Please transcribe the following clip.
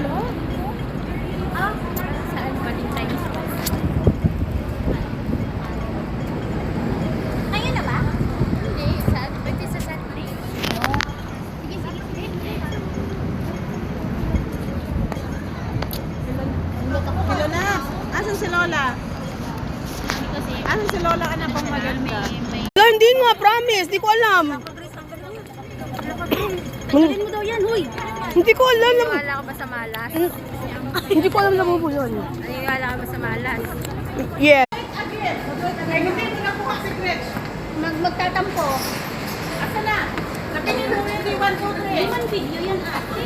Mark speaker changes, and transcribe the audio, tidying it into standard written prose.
Speaker 1: no? Saan ba din tayo? Ayun na ba? Hindi, saan? Pwede sa Sunday. Sige, sige, sige.
Speaker 2: Hello na. Asan si Lola? Asan si Lola, anak pang maganda?
Speaker 3: Wala, hindi nga, promise. Di ko alam.
Speaker 1: Tanggalin mo daw yan, huy!
Speaker 3: Hindi ko alam.
Speaker 1: Naniniwala ka ba sa malas?
Speaker 3: Hindi ko alam na mo yun.
Speaker 1: Naniniwala ka ba sa malas?
Speaker 3: Yeah.
Speaker 1: Magtatampo.
Speaker 2: Asa na? Nakin yung 1, 2, 3.
Speaker 1: Hindi man video yan ate.